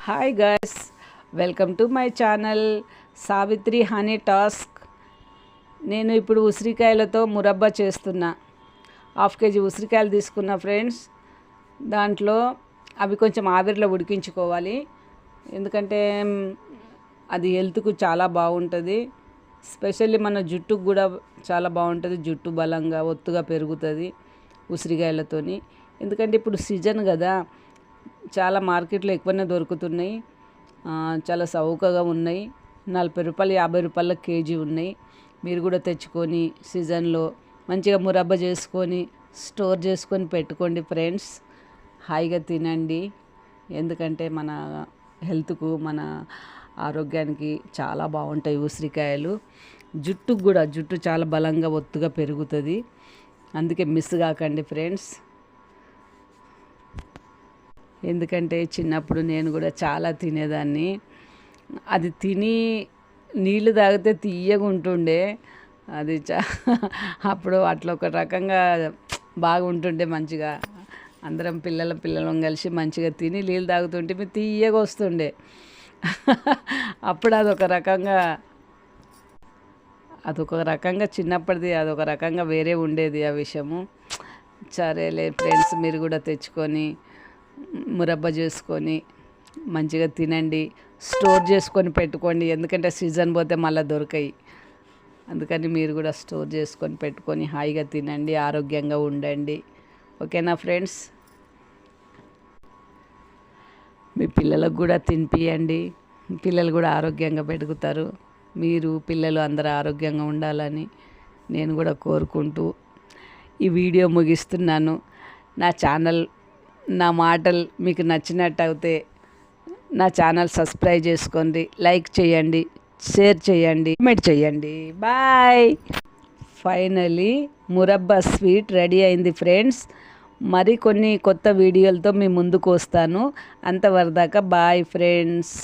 Hi guys, welcome to my channel Savitri honey task. నేను ఇప్పుడు ఉసిరికాయలతో మురబ్బా చేస్తున్నా. 1/2 kg ఉసిరికాయలు తీసుకున్న ఫ్రెండ్స్. దాంట్లో అవి కొంచెం ఆవిరిలో ఉడికించుకోవాలి, ఎందుకంటే అది హెల్త్కు చాలా బాగుంటుంది. స్పెషల్లీ మన జుట్టుకు కూడా చాలా బాగుంటుంది. జుట్టు బలంగా ఒత్తుగా పెరుగుతుంది ఉసిరికాయలతోని. ఎందుకంటే ఇప్పుడు సీజన్ కదా, చాలా మార్కెట్లో ఎక్కువనే దొరుకుతున్నాయి. చాలా చౌకగా ఉన్నాయి. 40 రూపాయలు 50 రూపాయల కేజీ ఉన్నాయి. మీరు కూడా తెచ్చుకొని సీజన్లో మంచిగా మురబ్బా చేసుకొని స్టోర్ చేసుకొని పెట్టుకోండి ఫ్రెండ్స్. హాయిగా తినండి, ఎందుకంటే మన హెల్త్కు మన ఆరోగ్యానికి చాలా బాగుంటాయి ఉసిరికాయలు. జుట్టుకు కూడా జుట్టు చాలా బలంగా ఒత్తుగా పెరుగుతుంది. అందుకే మిస్ కాకండి ఫ్రెండ్స్. ఎందుకంటే చిన్నప్పుడు నేను కూడా చాలా తినేదాన్ని. అది తిని నీళ్ళు తాగితే తీయగా ఉంటుండే. అది అప్పుడు అట్లా ఒక రకంగా బాగుంటుండే. మంచిగా అందరం పిల్లలం కలిసి మంచిగా తిని నీళ్ళు తాగుతుంటే మీ తీయగా వస్తుండే. అప్పుడు అదొక రకంగా చిన్నప్పటిది అదొక రకంగా వేరే ఉండేది ఆ విషయము. సరేలే ఫ్రెండ్స్, మీరు కూడా తెచ్చుకొని మురబ్బా చేసుకొని మంచిగా తినండి, స్టోర్ చేసుకొని పెట్టుకోండి. ఎందుకంటే సీజన్ పోతే మళ్ళీ దొరకాయి. అందుకని మీరు కూడా స్టోర్ చేసుకొని పెట్టుకొని హాయిగా తినండి, ఆరోగ్యంగా ఉండండి. ఓకేనా ఫ్రెండ్స్? మీ పిల్లలకు కూడా తినిపియండి, పిల్లలు కూడా ఆరోగ్యంగా పెరుగుతారు. మీరు పిల్లలు అందరూ ఆరోగ్యంగా ఉండాలని నేను కూడా కోరుకుంటూ ఈ వీడియో ముగిస్తున్నాను. నా మాటలు మీకు నచ్చినట్టయితే నా ఛానల్ సబ్స్క్రైబ్ చేసుకోండి, లైక్ చేయండి, షేర్ చేయండి, కామెంట్ చేయండి. Bye. Finally murabba sweet ready అయింది ఫ్రెండ్స్. మరి కొన్ని కొత్త వీడియోలతో మీ ముందుకు వస్తాను. అంతవరదాకా బాయ్ ఫ్రెండ్స్.